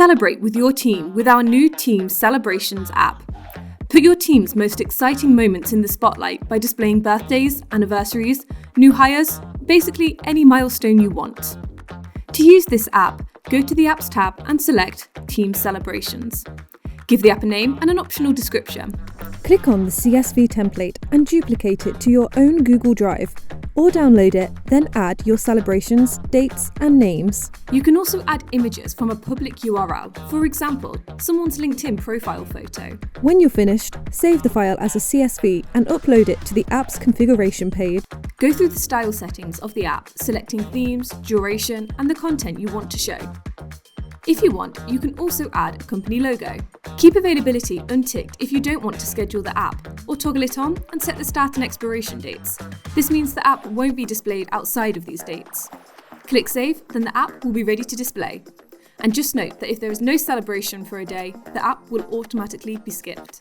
Celebrate with your team with our new Team Celebrations app. Put your team's most exciting moments in the spotlight by displaying birthdays, anniversaries, new hires, basically any milestone you want. To use this app, go to the Apps tab and select Team Celebrations. Give the app a name and an optional description. Click on the CSV template and duplicate it to your own Google Drive, or download it, then add your celebrations, dates and names. You can also add images from a public URL, for example, someone's LinkedIn profile photo. When you're finished, save the file as a CSV and upload it to the app's configuration page. Go through the style settings of the app, selecting themes, duration and the content you want to show. If you want, you can also add a company logo. Keep availability unticked if you don't want to schedule the app, or toggle it on and set the start and expiration dates. This means the app won't be displayed outside of these dates. Click Save, then the app will be ready to display. And just note that if there is no celebration for a day, the app will automatically be skipped.